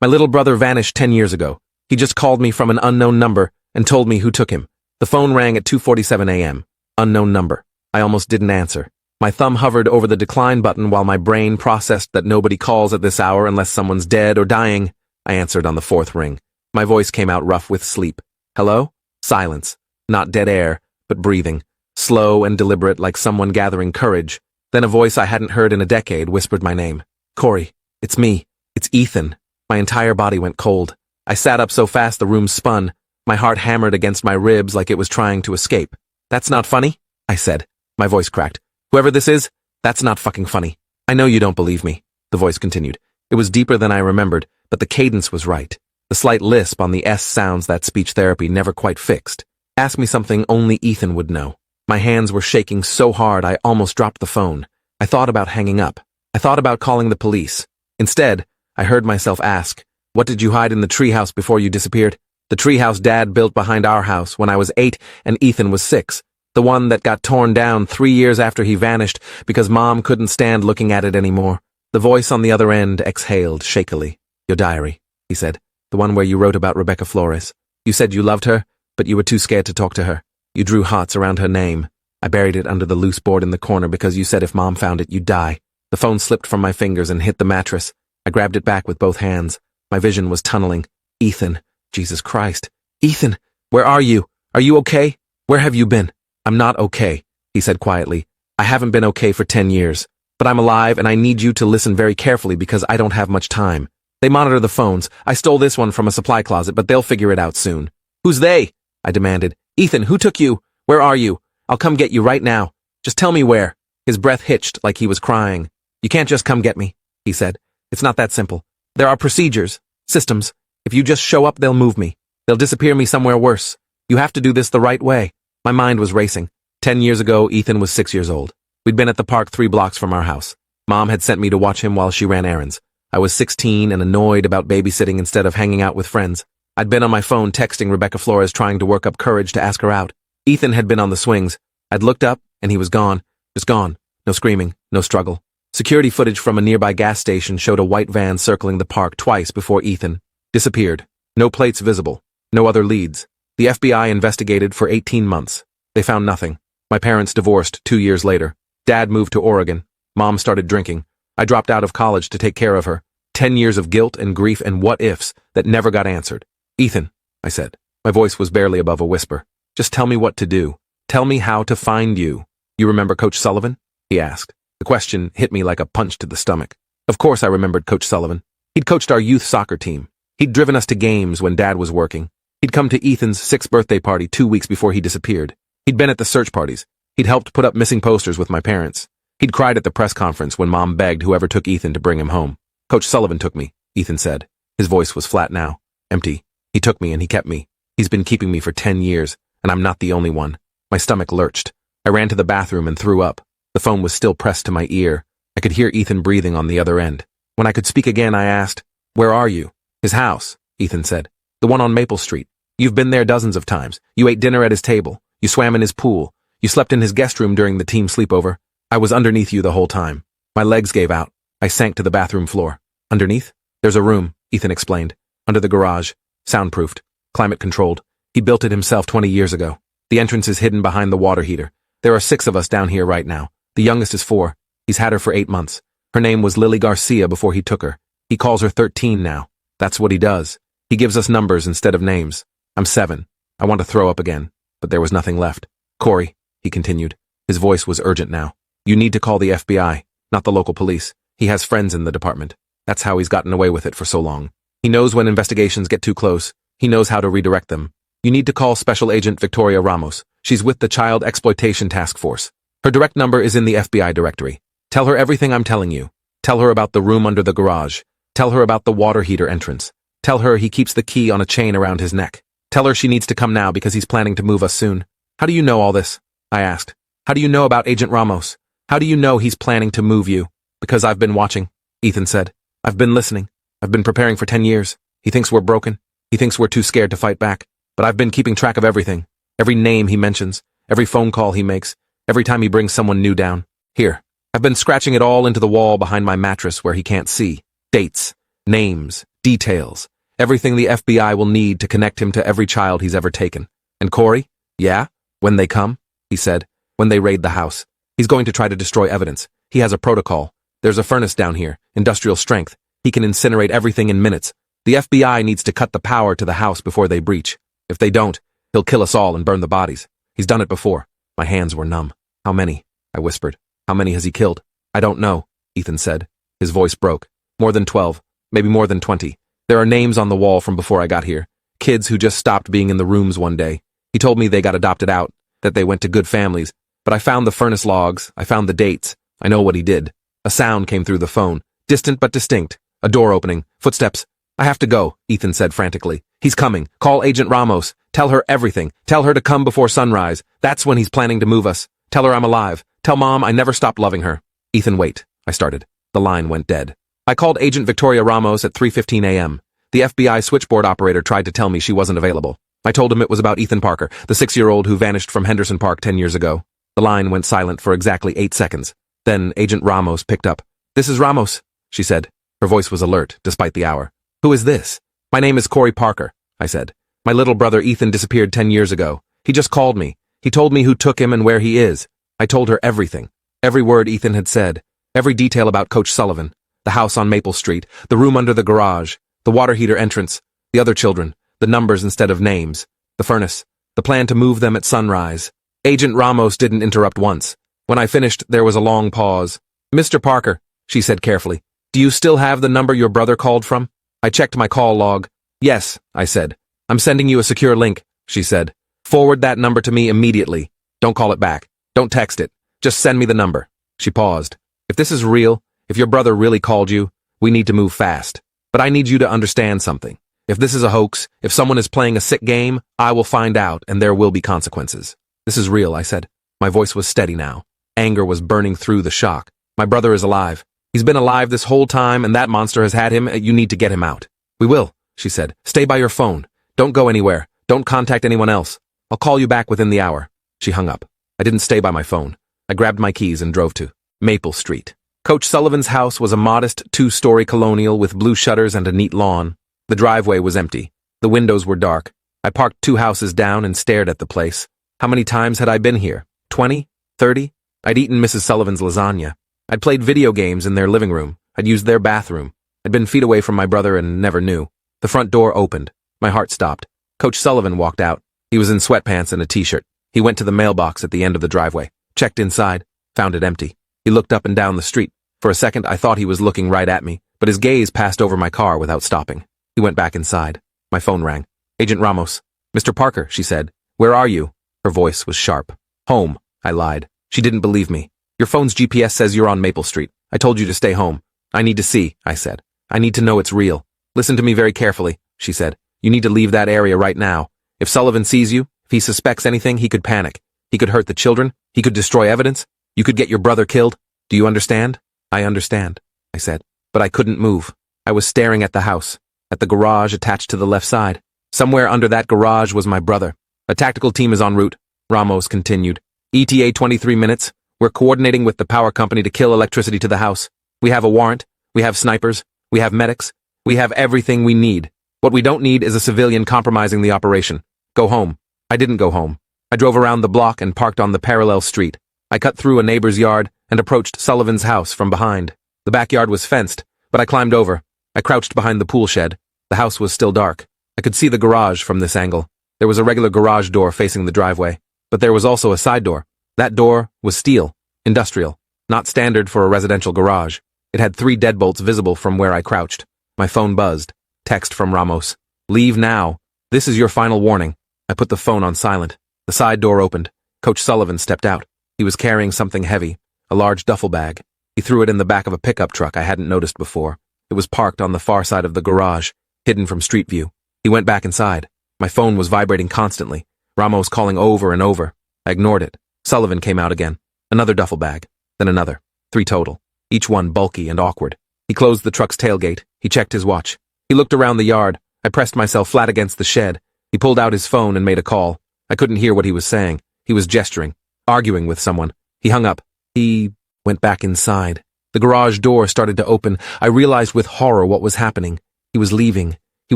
My little brother vanished 10 years ago. He just called me from an unknown number and told me who took him. The phone rang at 2:47 a.m. Unknown number. I almost didn't answer. My thumb hovered over the decline button while my brain processed that nobody calls at this hour unless someone's dead or dying. I answered on the fourth ring. My voice came out rough with sleep. Hello? Silence. Not dead air, but breathing. Slow and deliberate, like someone gathering courage. Then a voice I hadn't heard in a decade whispered my name. Corey. It's me. It's Ethan. My entire body went cold. I sat up so fast the room spun. My heart hammered against my ribs like it was trying to escape. That's not funny? I said. My voice cracked. Whoever this is, that's not fucking funny. I know you don't believe me. The voice continued. It was deeper than I remembered, but the cadence was right. The slight lisp on the S sounds that speech therapy never quite fixed. Ask me something only Ethan would know. My hands were shaking so hard I almost dropped the phone. I thought about hanging up. I thought about calling the police. Instead, I heard myself ask, what did you hide in the treehouse before you disappeared? The treehouse Dad built behind our house when I was 8 and Ethan was 6. The one that got torn down 3 years after he vanished because Mom couldn't stand looking at it anymore. The voice on the other end exhaled shakily. Your diary, he said. The one where you wrote about Rebecca Flores. You said you loved her, but you were too scared to talk to her. You drew hearts around her name. I buried it under the loose board in the corner because you said if Mom found it, you'd die. The phone slipped from my fingers and hit the mattress. I grabbed it back with both hands. My vision was tunneling. Ethan. Jesus Christ. Ethan, where are you? Are you okay? Where have you been? I'm not okay, he said quietly. I haven't been okay for 10 years. But I'm alive and I need you to listen very carefully because I don't have much time. They monitor the phones. I stole this one from a supply closet, but they'll figure it out soon. Who's they? I demanded. Ethan, who took you? Where are you? I'll come get you right now. Just tell me where. His breath hitched like he was crying. You can't just come get me, he said. It's not that simple. There are procedures, systems. If you just show up, they'll move me. They'll disappear me somewhere worse. You have to do this the right way. My mind was racing. 10 years ago, Ethan was 6 years old. We'd been at the park 3 blocks from our house. Mom had sent me to watch him while she ran errands. I was 16 and annoyed about babysitting instead of hanging out with friends. I'd been on my phone texting Rebecca Flores trying to work up courage to ask her out. Ethan had been on the swings. I'd looked up, and he was gone. Just gone. No screaming, no struggle. Security footage from a nearby gas station showed a white van circling the park twice before Ethan disappeared. No plates visible. No other leads. The FBI investigated for 18 months. They found nothing. My parents divorced 2 years later. Dad moved to Oregon. Mom started drinking. I dropped out of college to take care of her. 10 years of guilt and grief and what-ifs that never got answered. Ethan, I said. My voice was barely above a whisper. Just tell me what to do. Tell me how to find you. You remember Coach Sullivan? He asked. The question hit me like a punch to the stomach. Of course I remembered Coach Sullivan. He'd coached our youth soccer team. He'd driven us to games when Dad was working. He'd come to Ethan's 6th birthday party 2 weeks before he disappeared. He'd been at the search parties. He'd helped put up missing posters with my parents. He'd cried at the press conference when Mom begged whoever took Ethan to bring him home. Coach Sullivan took me, Ethan said. His voice was flat now, empty. He took me and he kept me. He's been keeping me for 10 years, and I'm not the only one. My stomach lurched. I ran to the bathroom and threw up. The phone was still pressed to my ear. I could hear Ethan breathing on the other end. When I could speak again, I asked, Where are you? His house, Ethan said. The one on Maple Street. You've been there dozens of times. You ate dinner at his table. You swam in his pool. You slept in his guest room during the team sleepover. I was underneath you the whole time. My legs gave out. I sank to the bathroom floor. Underneath? There's a room, Ethan explained. Under the garage. Soundproofed. Climate-controlled. He built it himself 20 years ago. The entrance is hidden behind the water heater. There are 6 of us down here right now. The youngest is 4. He's had her for 8 months. Her name was Lily Garcia before he took her. He calls her 13 now. That's what he does. He gives us numbers instead of names. I'm 7. I want to throw up again, but there was nothing left. Corey, he continued. His voice was urgent now. You need to call the FBI, not the local police. He has friends in the department. That's how he's gotten away with it for so long. He knows when investigations get too close. He knows how to redirect them. You need to call Special Agent Victoria Ramos. She's with the Child Exploitation Task Force. Her direct number is in the FBI directory. Tell her everything I'm telling you. Tell her about the room under the garage. Tell her about the water heater entrance. Tell her he keeps the key on a chain around his neck. Tell her she needs to come now because he's planning to move us soon. How do you know all this? I asked. How do you know about Agent Ramos? How do you know he's planning to move you? Because I've been watching, Ethan said. I've been listening. I've been preparing for 10 years. He thinks we're broken. He thinks we're too scared to fight back. But I've been keeping track of everything. Every name he mentions. Every phone call he makes. Every time he brings someone new down. Here. I've been scratching it all into the wall behind my mattress where he can't see. Dates. Names, details, everything the FBI will need to connect him to every child he's ever taken. And Corey? Yeah? When they come? He said. When they raid the house. He's going to try to destroy evidence. He has a protocol. There's a furnace down here, industrial strength. He can incinerate everything in minutes. The FBI needs to cut the power to the house before they breach. If they don't, he'll kill us all and burn the bodies. He's done it before. My hands were numb. How many? I whispered. How many has he killed? I don't know, Ethan said. His voice broke. More than 12, maybe more than 20. There are names on the wall from before I got here. Kids who just stopped being in the rooms one day. He told me they got adopted out, that they went to good families. But I found the furnace logs, I found the dates. I know what he did. A sound came through the phone, distant but distinct. A door opening, footsteps. I have to go, Ethan said frantically. He's coming. Call Agent Ramos. Tell her everything. Tell her to come before sunrise. That's when he's planning to move us. Tell her I'm alive. Tell Mom I never stopped loving her. Ethan, wait, I started. The line went dead. I called Agent Victoria Ramos at 3:15 a.m. The FBI switchboard operator tried to tell me she wasn't available. I told him it was about Ethan Parker, the 6-year-old who vanished from Henderson Park 10 years ago. The line went silent for exactly 8 seconds. Then Agent Ramos picked up. This is Ramos, she said. Her voice was alert, despite the hour. Who is this? My name is Corey Parker, I said. My little brother Ethan disappeared 10 years ago. He just called me. He told me who took him and where he is. I told her everything. Every word Ethan had said. Every detail about Coach Sullivan. The house on Maple Street. The room under the garage. The water heater entrance. The other children. The numbers instead of names. The furnace. The plan to move them at sunrise. Agent Ramos didn't interrupt once. When I finished, there was a long pause. Mr. Parker, she said carefully. Do you still have the number your brother called from? I checked my call log. Yes, I said. I'm sending you a secure link, she said. Forward that number to me immediately. Don't call it back. Don't text it. Just send me the number. She paused. If this is real, if your brother really called you, we need to move fast. But I need you to understand something. If this is a hoax, if someone is playing a sick game, I will find out and there will be consequences. This is real, I said. My voice was steady now. Anger was burning through the shock. My brother is alive. He's been alive this whole time and that monster has had him. You need to get him out. We will, she said. Stay by your phone. Don't go anywhere. Don't contact anyone else. I'll call you back within the hour. She hung up. I didn't stay by my phone. I grabbed my keys and drove to Maple Street. Coach Sullivan's house was a modest 2-story colonial with blue shutters and a neat lawn. The driveway was empty. The windows were dark. I parked 2 houses down and stared at the place. How many times had I been here? 20? 30? I'd eaten Mrs. Sullivan's lasagna. I'd played video games in their living room. I'd used their bathroom. I'd been feet away from my brother and never knew. The front door opened. My heart stopped. Coach Sullivan walked out. He was in sweatpants and a t-shirt. He went to the mailbox at the end of the driveway, checked inside, found it empty. He looked up and down the street. For a second, I thought he was looking right at me, but his gaze passed over my car without stopping. He went back inside. My phone rang. Agent Ramos. Mr. Parker, she said. Where are you? Her voice was sharp. Home, I lied. She didn't believe me. Your phone's GPS says you're on Maple Street. I told you to stay home. I need to see, I said. I need to know it's real. Listen to me very carefully, she said. You need to leave that area right now. If Sullivan sees you, if he suspects anything, he could panic. He could hurt the children. He could destroy evidence. You could get your brother killed. Do you understand? I understand, I said. But I couldn't move. I was staring at the house, at the garage attached to the left side. Somewhere under that garage was my brother. A tactical team is en route, Ramos continued. ETA 23 minutes. We're coordinating with the power company to kill electricity to the house. We have a warrant. We have snipers. We have medics. We have everything we need. What we don't need is a civilian compromising the operation. Go home. I didn't go home. I drove around the block and parked on the parallel street. I cut through a neighbor's yard and approached Sullivan's house from behind. The backyard was fenced, but I climbed over. I crouched behind the pool shed. The house was still dark. I could see the garage from this angle. There was a regular garage door facing the driveway, but there was also a side door. That door was steel, industrial, not standard for a residential garage. It had 3 deadbolts visible from where I crouched. My phone buzzed. Text from Ramos. Leave now. This is your final warning. I put the phone on silent. The side door opened. Coach Sullivan stepped out. He was carrying something heavy, a large duffel bag. He threw it in the back of a pickup truck I hadn't noticed before. It was parked on the far side of the garage, hidden from street view. He went back inside. My phone was vibrating constantly. Ramos calling over and over. I ignored it. Sullivan came out again. Another duffel bag. Then another. 3 total. Each one bulky and awkward. He closed the truck's tailgate. He checked his watch. He looked around the yard. I pressed myself flat against the shed. He pulled out his phone and made a call. I couldn't hear what he was saying. He was gesturing, arguing with someone. He hung up. He went back inside. The garage door started to open. I realized with horror what was happening. He was leaving. He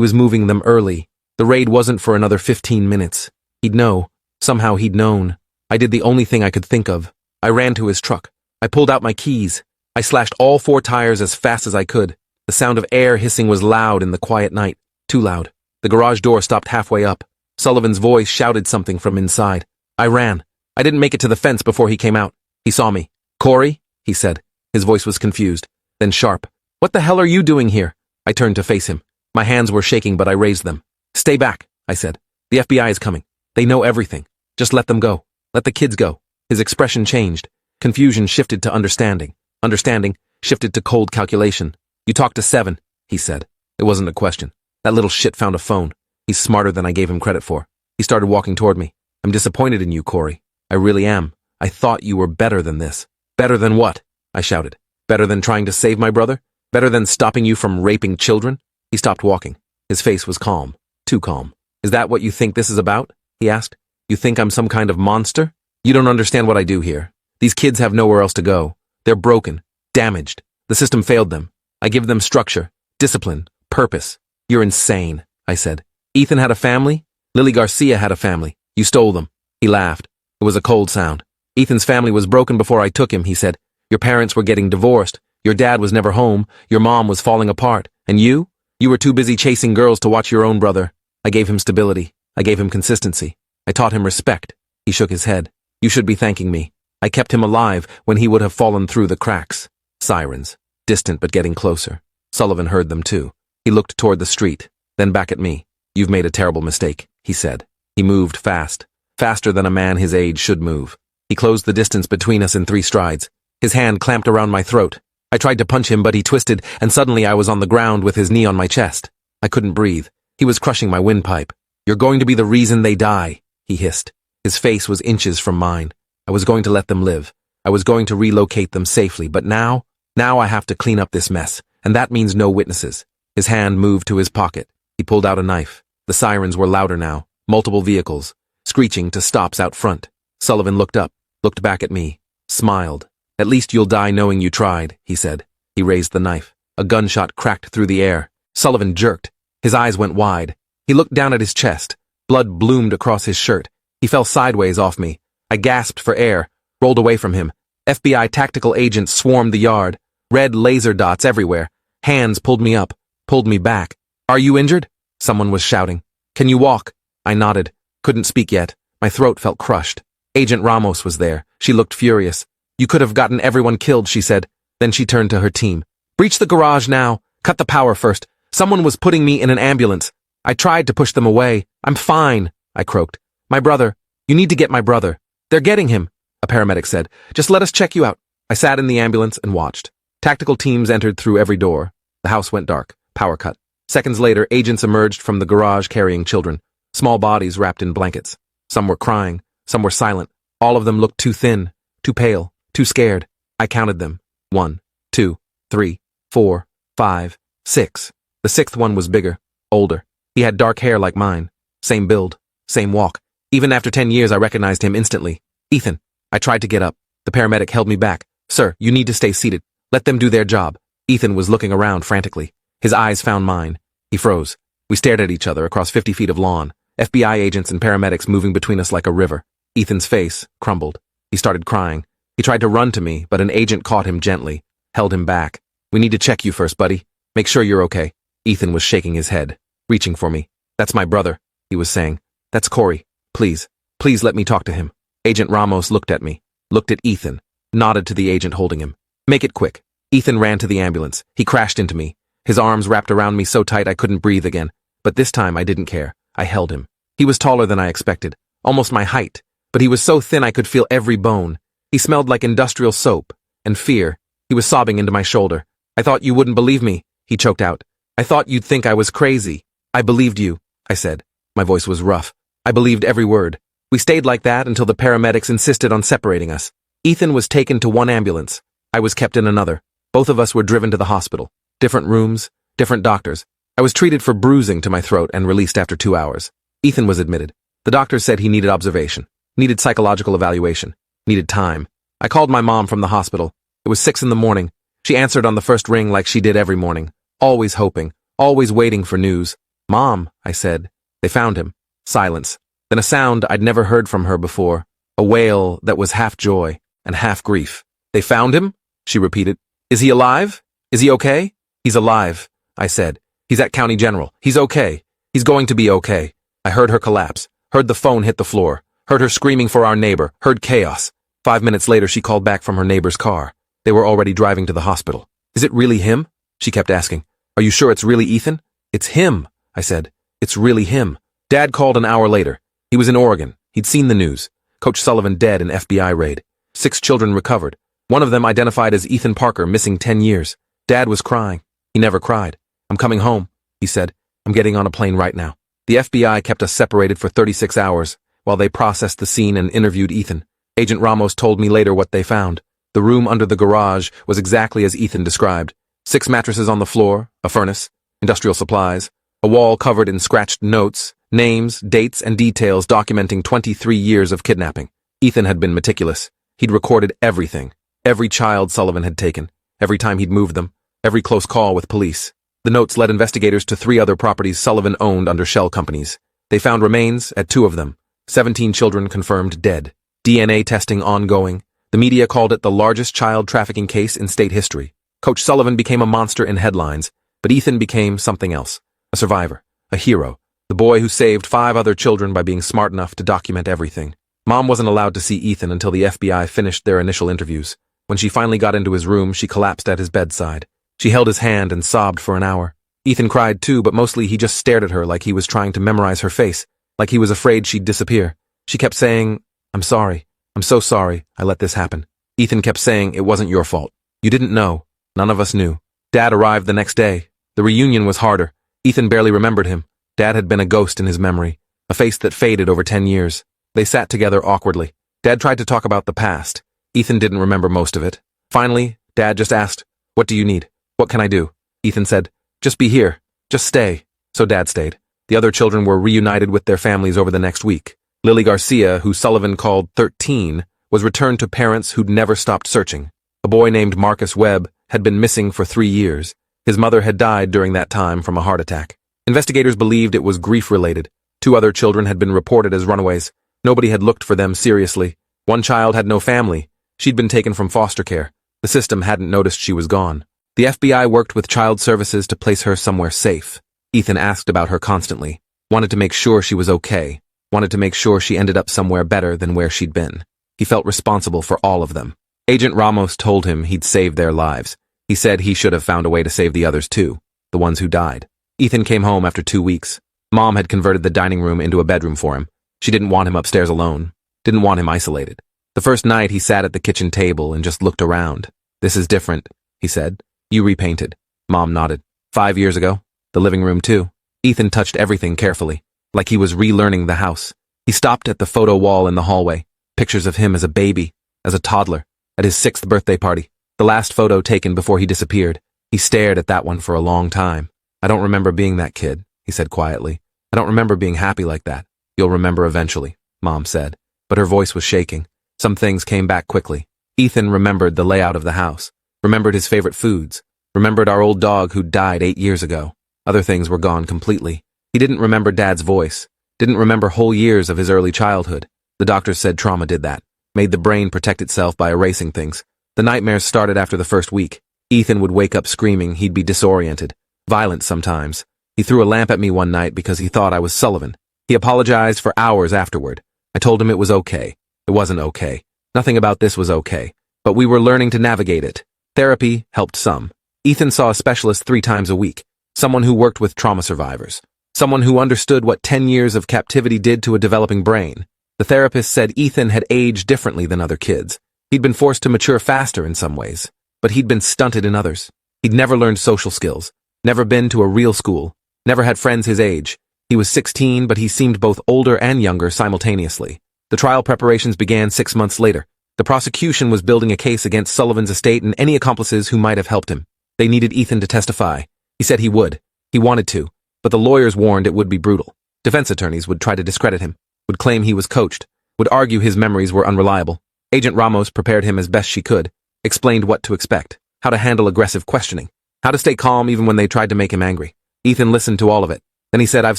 was moving them early. The raid wasn't for another 15 minutes. He'd know. Somehow he'd known. I did the only thing I could think of. I ran to his truck. I pulled out my keys. I slashed all 4 tires as fast as I could. The sound of air hissing was loud in the quiet night. Too loud. The garage door stopped halfway up. Sullivan's voice shouted something from inside. I ran. I didn't make it to the fence before he came out. He saw me. Corey? He said. His voice was confused, then sharp. What the hell are you doing here? I turned to face him. My hands were shaking, but I raised them. Stay back, I said. The FBI is coming. They know everything. Just let them go. Let the kids go. His expression changed. Confusion shifted to understanding. Understanding shifted to cold calculation. You talked to 7, he said. It wasn't a question. That little shit found a phone. He's smarter than I gave him credit for. He started walking toward me. I'm disappointed in you, Corey. I really am. I thought you were better than this. Better than what? I shouted. Better than trying to save my brother? Better than stopping you from raping children? He stopped walking. His face was calm. Too calm. Is that what you think this is about? He asked. You think I'm some kind of monster? You don't understand what I do here. These kids have nowhere else to go. They're broken. Damaged. The system failed them. I give them structure, discipline, purpose. You're insane, I said. Ethan had a family? Lily Garcia had a family. You stole them. He laughed. It was a cold sound. Ethan's family was broken before I took him, he said. Your parents were getting divorced. Your dad was never home. Your mom was falling apart. And you? You were too busy chasing girls to watch your own brother. I gave him stability. I gave him consistency. I taught him respect. He shook his head. You should be thanking me. I kept him alive when he would have fallen through the cracks. Sirens. Distant but getting closer. Sullivan heard them too. He looked toward the street, then back at me. You've made a terrible mistake, he said. He moved fast. Faster than a man his age should move. He closed the distance between us in 3 strides. His hand clamped around my throat. I tried to punch him, but he twisted, and suddenly I was on the ground with his knee on my chest. I couldn't breathe. He was crushing my windpipe. You're going to be the reason they die, he hissed. His face was inches from mine. I was going to let them live. I was going to relocate them safely, but now I have to clean up this mess, and that means no witnesses. His hand moved to his pocket. He pulled out a knife. The sirens were louder now. Multiple vehicles, screeching to stops out front. Sullivan looked up, looked back at me, smiled. At least you'll die knowing you tried, he said. He raised the knife. A gunshot cracked through the air. Sullivan jerked. His eyes went wide. He looked down at his chest. Blood bloomed across his shirt. He fell sideways off me. I gasped for air, rolled away from him. FBI tactical agents swarmed the yard. Red laser dots everywhere. Hands pulled me up, pulled me back. Are you injured? Someone was shouting. Can you walk? I nodded. Couldn't speak yet. My throat felt crushed. Agent Ramos was there. She looked furious. You could have gotten everyone killed, she said. Then she turned to her team. Breach the garage now. Cut the power first. Someone was putting me in an ambulance. I tried to push them away. I'm fine, I croaked. My brother. You need to get my brother. They're getting him, a paramedic said. Just let us check you out. I sat in the ambulance and watched. Tactical teams entered through every door. The house went dark. Power cut. Seconds later, agents emerged from the garage carrying children. Small bodies wrapped in blankets. Some were crying. Some were silent. All of them looked too thin, too pale, too scared. I counted them. 1, 2, 3, 4, 5, 6. The 6th one was bigger, older. He had dark hair like mine. Same build, same walk. Even after 10 years, I recognized him instantly. Ethan. I tried to get up. The paramedic held me back. Sir, you need to stay seated. Let them do their job. Ethan was looking around frantically. His eyes found mine. He froze. We stared at each other across 50 feet of lawn. FBI agents and paramedics moving between us like a river. Ethan's face crumbled. He started crying. He tried to run to me, but an agent caught him gently, held him back. We need to check you first, buddy. Make sure you're okay. Ethan was shaking his head, reaching for me. That's my brother, he was saying. That's Corey. Please let me talk to him. Agent Ramos looked at me, looked at Ethan, nodded to the agent holding him. Make it quick. Ethan ran to the ambulance. He crashed into me. His arms wrapped around me so tight I couldn't breathe again. But this time I didn't care. I held him. He was taller than I expected, almost my height, but he was so thin I could feel every bone. He smelled like industrial soap and fear. He was sobbing into my shoulder. I thought you wouldn't believe me, he choked out. I thought you'd think I was crazy. I believed you, I said. My voice was rough. I believed every word. We stayed like that until the paramedics insisted on separating us. Ethan was taken to one ambulance. I was kept in another. Both of us were driven to the hospital. Different rooms, different doctors. I was treated for bruising to my throat and released after 2 hours. Ethan was admitted. The doctor said he needed observation, needed psychological evaluation, needed time. I called my mom from the hospital. It was 6 in the morning. She answered on the first ring like she did every morning, always hoping, always waiting for news. "Mom," I said. "They found him." Silence. Then a sound I'd never heard from her before, a wail that was half joy and half grief. "They found him?" she repeated. "Is he alive? Is he okay?" "He's alive," I said. "He's at County General. He's okay. He's going to be okay." I heard her collapse, heard the phone hit the floor, heard her screaming for our neighbor, heard chaos. 5 minutes later, she called back from her neighbor's car. They were already driving to the hospital. "Is it really him?" she kept asking. "Are you sure it's really Ethan?" "It's him," I said. "It's really him." Dad called an hour later. He was in Oregon. He'd seen the news. Coach Sullivan dead in FBI raid. 6 children recovered. One of them identified as Ethan Parker, missing 10 years. Dad was crying. He never cried. "I'm coming home," he said. "I'm getting on a plane right now." The FBI kept us separated for 36 hours while they processed the scene and interviewed Ethan. Agent Ramos told me later what they found. The room under the garage was exactly as Ethan described. 6 mattresses on the floor, a furnace, industrial supplies, a wall covered in scratched notes, names, dates, and details documenting 23 years of kidnapping. Ethan had been meticulous. He'd recorded everything. Every child Sullivan had taken, every time he'd moved them, every close call with police. The notes led investigators to 3 other properties Sullivan owned under shell companies. They found remains at 2 of them. 17 children confirmed dead. DNA testing ongoing. The media called it the largest child trafficking case in state history. Coach Sullivan became a monster in headlines, but Ethan became something else. A survivor. A hero. The boy who saved 5 other children by being smart enough to document everything. Mom wasn't allowed to see Ethan until the FBI finished their initial interviews. When she finally got into his room, she collapsed at his bedside. She held his hand and sobbed for an hour. Ethan cried too, but mostly he just stared at her like he was trying to memorize her face, like he was afraid she'd disappear. She kept saying, "I'm sorry. I'm so sorry I let this happen." Ethan kept saying, "It wasn't your fault. You didn't know. None of us knew." Dad arrived the next day. The reunion was harder. Ethan barely remembered him. Dad had been a ghost in his memory, a face that faded over 10 years. They sat together awkwardly. Dad tried to talk about the past. Ethan didn't remember most of it. Finally, Dad just asked, "What do you need? What can I do?" Ethan said, "Just be here. Just stay." So Dad stayed. The other children were reunited with their families over the next week. Lily Garcia, who Sullivan called 13, was returned to parents who'd never stopped searching. A boy named Marcus Webb had been missing for 3 years. His mother had died during that time from a heart attack. Investigators believed it was grief-related. 2 other children had been reported as runaways. Nobody had looked for them seriously. One child had no family. She'd been taken from foster care. The system hadn't noticed she was gone. The FBI worked with child services to place her somewhere safe. Ethan asked about her constantly, wanted to make sure she was okay, wanted to make sure she ended up somewhere better than where she'd been. He felt responsible for all of them. Agent Ramos told him he'd saved their lives. He said he should have found a way to save the others too, the ones who died. Ethan came home after 2 weeks. Mom had converted the dining room into a bedroom for him. She didn't want him upstairs alone, didn't want him isolated. The first night he sat at the kitchen table and just looked around. "This is different," he said. "You repainted." Mom nodded. 5 years ago. The living room too. Ethan touched everything carefully, like he was relearning the house. He stopped at the photo wall in the hallway. Pictures of him as a baby, as a toddler, at his 6th birthday party. The last photo taken before he disappeared. He stared at that one for a long time. "I don't remember being that kid," he said quietly. "I don't remember being happy like that." "You'll remember eventually," Mom said, but her voice was shaking. Some things came back quickly. Ethan remembered the layout of the house, remembered his favorite foods, remembered our old dog who died 8 years ago. Other things were gone completely. He didn't remember Dad's voice, didn't remember whole years of his early childhood. The doctors said trauma did that, made the brain protect itself by erasing things. The nightmares started after the first week. Ethan would wake up screaming, he'd be disoriented, violent sometimes. He threw a lamp at me one night because he thought I was Sullivan. He apologized for hours afterward. I told him it was okay. It wasn't okay. Nothing about this was okay. But we were learning to navigate it. Therapy helped some. Ethan saw a specialist 3 times a week. Someone who worked with trauma survivors. Someone who understood what 10 years of captivity did to a developing brain. The therapist said Ethan had aged differently than other kids. He'd been forced to mature faster in some ways, but he'd been stunted in others. He'd never learned social skills, never been to a real school, never had friends his age. He was 16, but he seemed both older and younger simultaneously. The trial preparations began 6 months later. The prosecution was building a case against Sullivan's estate and any accomplices who might have helped him. They needed Ethan to testify. He said he would. He wanted to, but the lawyers warned it would be brutal. Defense attorneys would try to discredit him, would claim he was coached, would argue his memories were unreliable. Agent Ramos prepared him as best she could, explained what to expect, how to handle aggressive questioning, how to stay calm even when they tried to make him angry. Ethan listened to all of it. Then he said, I've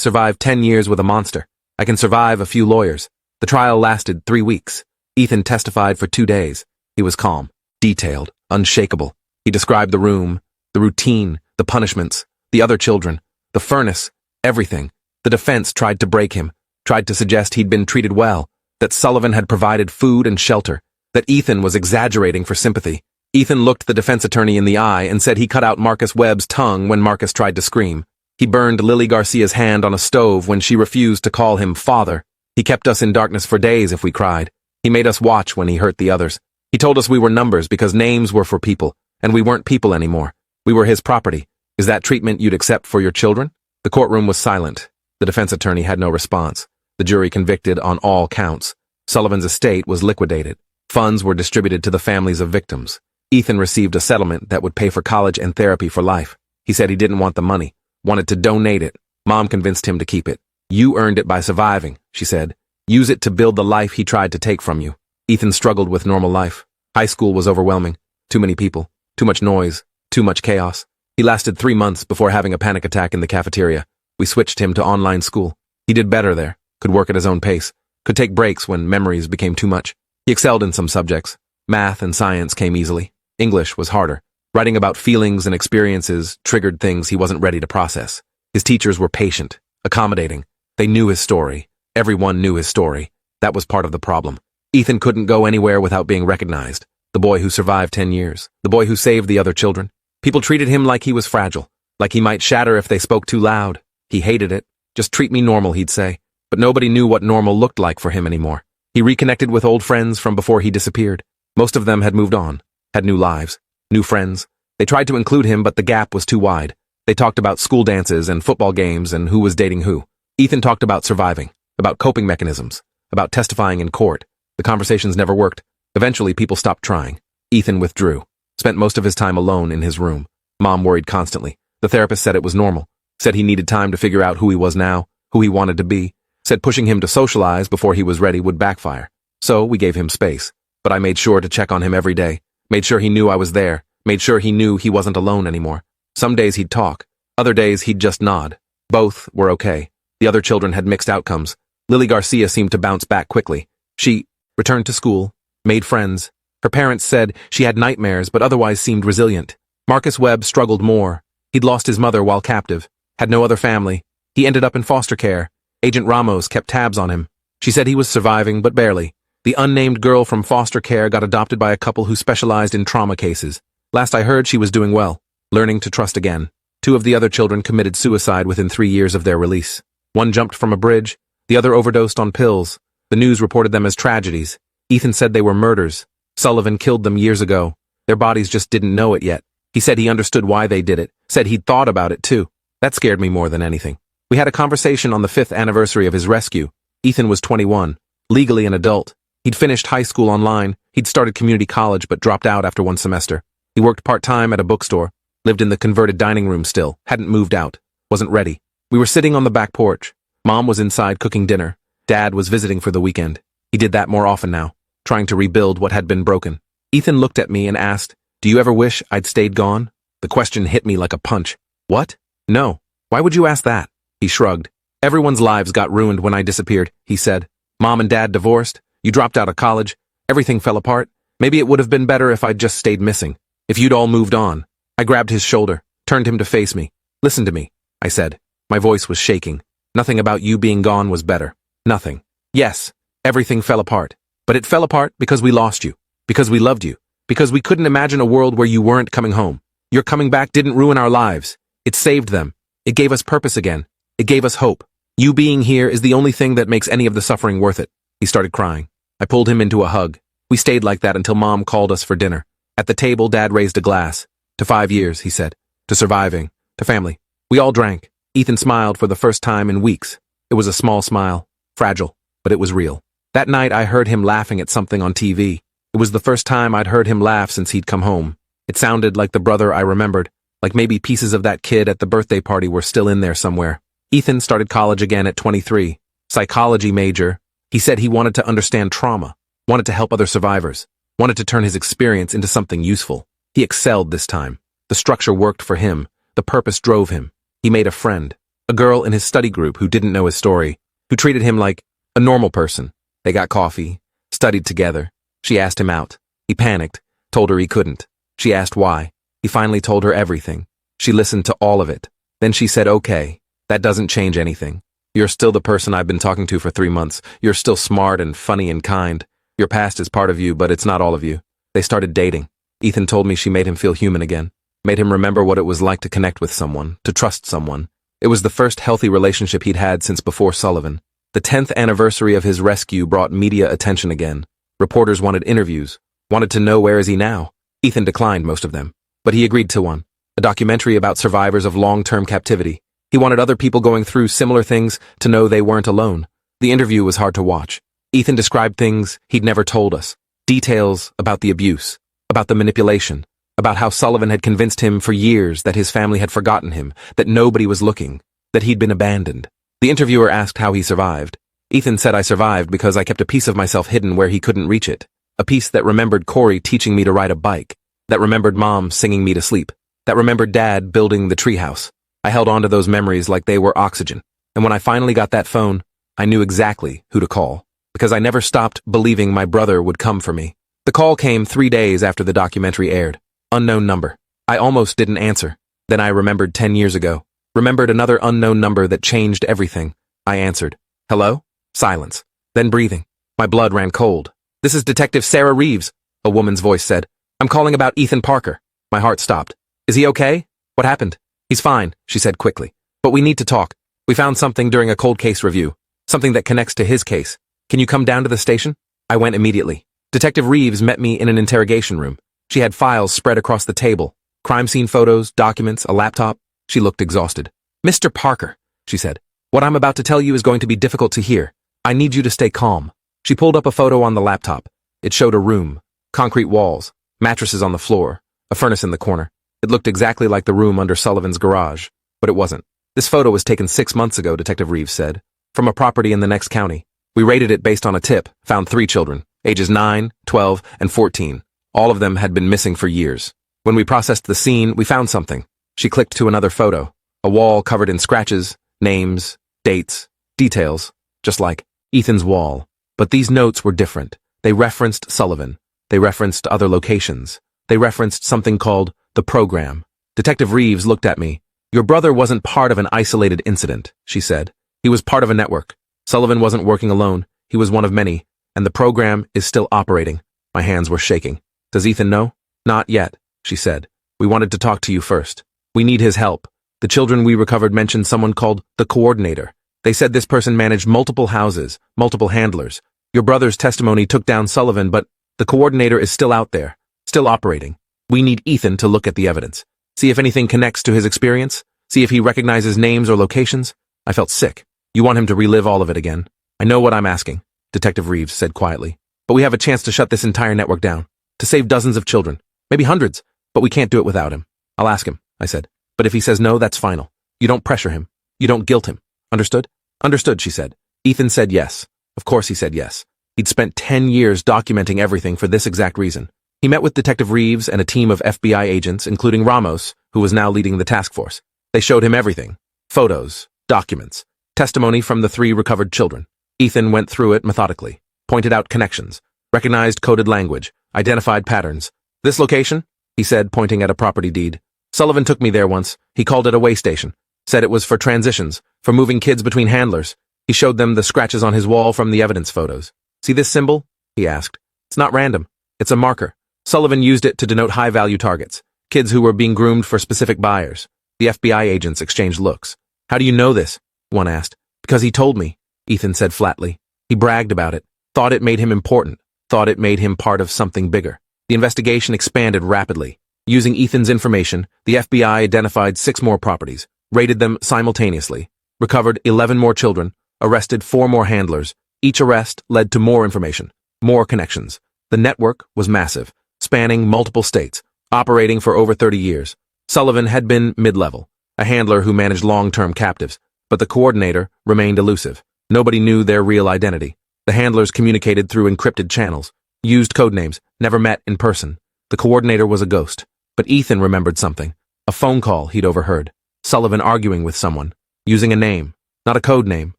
survived 10 years with a monster. I can survive a few lawyers. The trial lasted 3 weeks. Ethan testified for 2 days. He was calm, detailed, unshakable. He described the room, the routine, the punishments, the other children, the furnace, everything. The defense tried to break him, tried to suggest he'd been treated well, that Sullivan had provided food and shelter, that Ethan was exaggerating for sympathy. Ethan looked the defense attorney in the eye and said he cut out Marcus Webb's tongue when Marcus tried to scream. He burned Lily Garcia's hand on a stove when she refused to call him father. He kept us in darkness for days if we cried. He made us watch when he hurt the others. He told us we were numbers because names were for people, and we weren't people anymore. We were his property. Is that treatment you'd accept for your children? The courtroom was silent. The defense attorney had no response. The jury convicted on all counts. Sullivan's estate was liquidated. Funds were distributed to the families of victims. Ethan received a settlement that would pay for college and therapy for life. He said he didn't want the money, wanted to donate it. Mom convinced him to keep it. You earned it by surviving, she said. Use it to build the life he tried to take from you. Ethan struggled with normal life. High school was overwhelming. Too many people, too much noise, too much chaos. He lasted 3 months before having a panic attack in the cafeteria. We switched him to online school. He did better there, could work at his own pace, could take breaks when memories became too much. He excelled in some subjects. Math and science came easily. English was harder. Writing about feelings and experiences triggered things he wasn't ready to process. His teachers were patient, accommodating. They knew his story. Everyone knew his story. That was part of the problem. Ethan couldn't go anywhere without being recognized. The boy who survived 10 years. The boy who saved the other children. People treated him like he was fragile, like he might shatter if they spoke too loud. He hated it. Just treat me normal, he'd say. But nobody knew what normal looked like for him anymore. He reconnected with old friends from before he disappeared. Most of them had moved on, had new lives, new friends. They tried to include him, but the gap was too wide. They talked about school dances and football games and who was dating who. Ethan talked about surviving, about coping mechanisms, about testifying in court. The conversations never worked. Eventually, people stopped trying. Ethan withdrew, spent most of his time alone in his room. Mom worried constantly. The therapist said it was normal, said he needed time to figure out who he was now, who he wanted to be, said pushing him to socialize before he was ready would backfire. So we gave him space. But I made sure to check on him every day, made sure he knew I was there, made sure he knew he wasn't alone anymore. Some days he'd talk, other days he'd just nod. Both were okay. The other children had mixed outcomes. Lily Garcia seemed to bounce back quickly. She returned to school, made friends. Her parents said she had nightmares but otherwise seemed resilient. Marcus Webb struggled more. He'd lost his mother while captive, had no other family. He ended up in foster care. Agent Ramos kept tabs on him. She said he was surviving, but barely. The unnamed girl from foster care got adopted by a couple who specialized in trauma cases. Last I heard, she was doing well, learning to trust again. 2 of the other children committed suicide within 3 years of their release. One jumped from a bridge, the other overdosed on pills. The news reported them as tragedies. Ethan said they were murders. Sullivan killed them years ago. Their bodies just didn't know it yet. He said he understood why they did it, said he'd thought about it too. That scared me more than anything. We had a conversation on the 5th anniversary of his rescue. Ethan was 21, legally an adult. He'd finished high school online. He'd started community college but dropped out after 1 semester. He worked part-time at a bookstore, lived in the converted dining room still, hadn't moved out, wasn't ready. We were sitting on the back porch. Mom was inside cooking dinner. Dad was visiting for the weekend. He did that more often now, trying to rebuild what had been broken. Ethan looked at me and asked, "Do you ever wish I'd stayed gone?" The question hit me like a punch. What? No. Why would you ask that? He shrugged. Everyone's lives got ruined when I disappeared, he said. Mom and Dad divorced. You dropped out of college. Everything fell apart. Maybe it would have been better if I'd just stayed missing. If you'd all moved on. I grabbed his shoulder, turned him to face me. Listen to me, I said. My voice was shaking. Nothing about you being gone was better. Nothing. Yes, everything fell apart. But it fell apart because we lost you. Because we loved you. Because we couldn't imagine a world where you weren't coming home. Your coming back didn't ruin our lives. It saved them. It gave us purpose again. It gave us hope. You being here is the only thing that makes any of the suffering worth it. He started crying. I pulled him into a hug. We stayed like that until Mom called us for dinner. At the table, Dad raised a glass. To 5 years, he said. To surviving. To family. We all drank. Ethan smiled for the first time in weeks. It was a small smile. Fragile. But it was real. That night, I heard him laughing at something on TV. It was the first time I'd heard him laugh since he'd come home. It sounded like the brother I remembered. Like maybe pieces of that kid at the birthday party were still in there somewhere. Ethan started college again at 23. Psychology major. He said he wanted to understand trauma. Wanted to help other survivors. Wanted to turn his experience into something useful. He excelled this time. The structure worked for him. The purpose drove him. He made a friend, a girl in his study group who didn't know his story, who treated him like a normal person. They got coffee, studied together. She asked him out. He panicked, told her he couldn't. She asked why. He finally told her everything. She listened to all of it. Then she said, "Okay, that doesn't change anything. You're still the person I've been talking to for 3 months. You're still smart and funny and kind. Your past is part of you, but it's not all of you." They started dating. Ethan told me she made him feel human again, made him remember what it was like to connect with someone, to trust someone. It was the first healthy relationship he'd had since before Sullivan. The 10th anniversary of his rescue brought media attention again. Reporters wanted interviews, wanted to know where is he now. Ethan declined most of them, but he agreed to one, a documentary about survivors of long-term captivity. He wanted other people going through similar things to know they weren't alone. The interview was hard to watch. Ethan described things he'd never told us, details about the abuse, about the manipulation, about how Sullivan had convinced him for years that his family had forgotten him, that nobody was looking, that he'd been abandoned. The interviewer asked how he survived. Ethan said, "I survived because I kept a piece of myself hidden where he couldn't reach it. A piece that remembered Corey teaching me to ride a bike, that remembered Mom singing me to sleep, that remembered Dad building the treehouse. I held on to those memories like they were oxygen. And when I finally got that phone, I knew exactly who to call, because I never stopped believing my brother would come for me." The call came 3 days after the documentary aired. Unknown number. I almost didn't answer. Then I remembered 10 years ago. Remembered another unknown number that changed everything. I answered. "Hello?" Silence. Then breathing. My blood ran cold. "This is Detective Sarah Reeves," a woman's voice said. "I'm calling about Ethan Parker." My heart stopped. "Is he okay? What happened?" "He's fine," she said quickly. "But we need to talk. We found something during a cold case review. Something that connects to his case. Can you come down to the station?" I went immediately. Detective Reeves met me in an interrogation room. She had files spread across the table. Crime scene photos, documents, a laptop. She looked exhausted. "Mr. Parker," she said, "what I'm about to tell you is going to be difficult to hear. I need you to stay calm." She pulled up a photo on the laptop. It showed a room, concrete walls, mattresses on the floor, a furnace in the corner. It looked exactly like the room under Sullivan's garage, but it wasn't. "This photo was taken 6 months ago," Detective Reeves said, "from a property in the next county. We rated it based on a tip, found 3 children, ages 9, 12, and 14. All of them had been missing for years. When we processed the scene, we found something." She clicked to another photo, a wall covered in scratches, names, dates, details, just like Ethan's wall. But these notes were different. They referenced Sullivan. They referenced other locations. They referenced something called the program. Detective Reeves looked at me. "Your brother wasn't part of an isolated incident," she said. "He was part of a network. Sullivan wasn't working alone. He was one of many, and the program is still operating." My hands were shaking. "Does Ethan know?" "Not yet," she said. "We wanted to talk to you first. We need his help. The children we recovered mentioned someone called the coordinator. They said this person managed multiple houses, multiple handlers. Your brother's testimony took down Sullivan, but the coordinator is still out there, still operating. We need Ethan to look at the evidence. See if anything connects to his experience. See if he recognizes names or locations." I felt sick. "You want him to relive all of it again?" "I know what I'm asking," Detective Reeves said quietly. "But we have a chance to shut this entire network down, to save dozens of children, maybe hundreds, but we can't do it without him." "I'll ask him," I said. "But if he says no, that's final. You don't pressure him. You don't guilt him. Understood?" "Understood," she said. Ethan said yes. Of course he said yes. He'd spent 10 years documenting everything for this exact reason. He met with Detective Reeves and a team of FBI agents, including Ramos, who was now leading the task force. They showed him everything. Photos, documents, testimony from the 3 recovered children. Ethan went through it methodically, pointed out connections, recognized coded language, identified patterns. "This location?" he said, pointing at a property deed. "Sullivan took me there once. He called it a way station. Said it was for transitions, for moving kids between handlers." He showed them the scratches on his wall from the evidence photos. "See this symbol?" he asked. "It's not random. It's a marker. Sullivan used it to denote high-value targets, kids who were being groomed for specific buyers." The FBI agents exchanged looks. "How do you know this?" one asked. "Because he told me," Ethan said flatly. He bragged about it, thought it made him important, thought it made him part of something bigger. The investigation expanded rapidly. Using Ethan's information, the FBI identified 6 more properties, raided them simultaneously, recovered 11 more children, arrested 4 more handlers. Each arrest led to more information, more connections. The network was massive, spanning multiple states, operating for over 30 years. Sullivan had been mid-level, a handler who managed long-term captives, but the coordinator remained elusive. Nobody knew their real identity. The handlers communicated through encrypted channels, used codenames, never met in person. The coordinator was a ghost. But Ethan remembered something, a phone call he'd overheard. Sullivan arguing with someone, using a name, not a code name,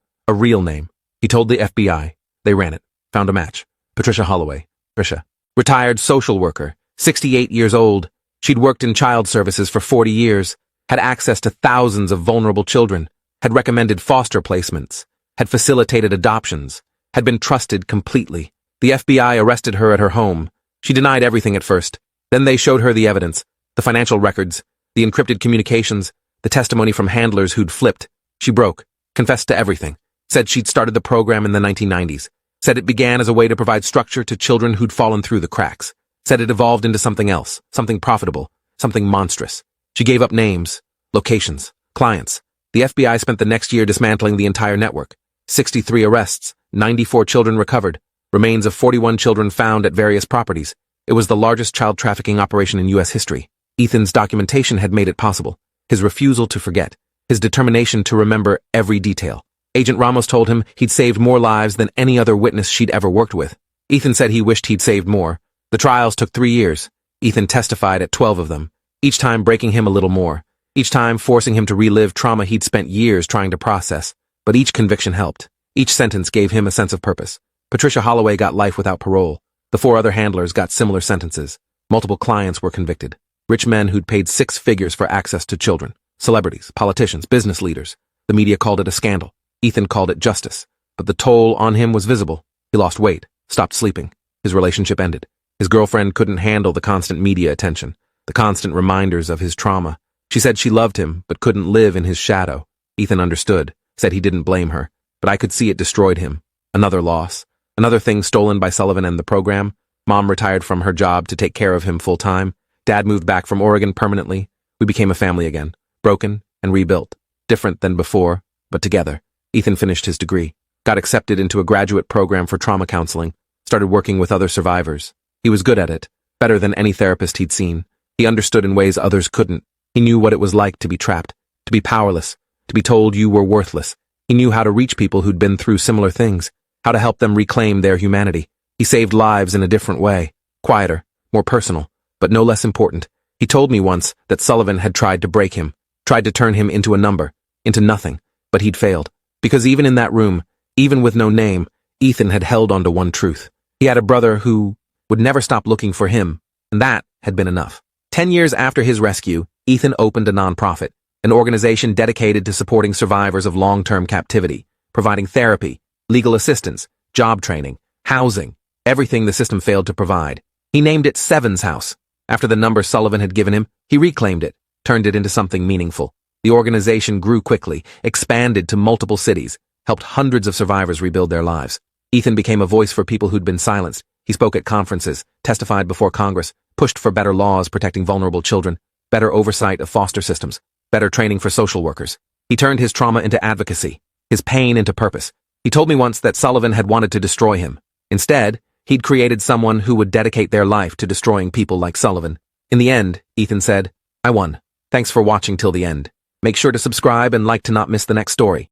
a real name. He told the FBI. They ran it, found a match. Patricia Holloway. Patricia. Retired social worker, 68 years old. She'd worked in child services for 40 years, had access to thousands of vulnerable children, had recommended foster placements, had facilitated adoptions, had been trusted completely. The FBI arrested her at her home. She denied everything at first. Then they showed her the evidence, the financial records, the encrypted communications, the testimony from handlers who'd flipped. She broke, confessed to everything, said she'd started the program in the 1990s, said it began as a way to provide structure to children who'd fallen through the cracks, said it evolved into something else, something profitable, something monstrous. She gave up names, locations, clients. The FBI spent the next year dismantling the entire network. 63 arrests, 94 children recovered, remains of 41 children found at various properties. It was the largest child trafficking operation in U.S. history. Ethan's documentation had made it possible. His refusal to forget, his determination to remember every detail. Agent Ramos told him he'd saved more lives than any other witness she'd ever worked with. Ethan said he wished he'd saved more. The trials took 3 years. Ethan testified at 12 of them, each time breaking him a little more, each time forcing him to relive trauma he'd spent years trying to process. But each conviction helped. Each sentence gave him a sense of purpose. Patricia Holloway got life without parole. The 4 other handlers got similar sentences. Multiple clients were convicted. Rich men who'd paid 6 figures for access to children. Celebrities, politicians, business leaders. The media called it a scandal. Ethan called it justice. But the toll on him was visible. He lost weight, stopped sleeping. His relationship ended. His girlfriend couldn't handle the constant media attention, the constant reminders of his trauma. She said she loved him, but couldn't live in his shadow. Ethan understood, said he didn't blame her, but I could see it destroyed him. Another loss. Another thing stolen by Sullivan and the program. Mom retired from her job to take care of him full-time. Dad moved back from Oregon permanently. We became a family again, broken and rebuilt. Different than before, but together. Ethan finished his degree, got accepted into a graduate program for trauma counseling, started working with other survivors. He was good at it, better than any therapist he'd seen. He understood in ways others couldn't. He knew what it was like to be trapped, to be powerless, to be told you were worthless. He knew how to reach people who'd been through similar things, how to help them reclaim their humanity. He saved lives in a different way, quieter, more personal, but no less important. He told me once that Sullivan had tried to break him, tried to turn him into a number, into nothing, but he'd failed. Because even in that room, even with no name, Ethan had held on to one truth. He had a brother who would never stop looking for him, and that had been enough. 10 years after his rescue, Ethan opened a nonprofit, an organization dedicated to supporting survivors of long-term captivity, providing therapy, legal assistance, job training, housing, everything the system failed to provide. He named it Seven's House. After the number Sullivan had given him, he reclaimed it, turned it into something meaningful. The organization grew quickly, expanded to multiple cities, helped hundreds of survivors rebuild their lives. Ethan became a voice for people who'd been silenced. He spoke at conferences, testified before Congress, pushed for better laws protecting vulnerable children, better oversight of foster systems, better training for social workers. He turned his trauma into advocacy, his pain into purpose. He told me once that Sullivan had wanted to destroy him. Instead, he'd created someone who would dedicate their life to destroying people like Sullivan. In the end, Ethan said, I won. Thanks for watching till the end. Make sure to subscribe and like to not miss the next story.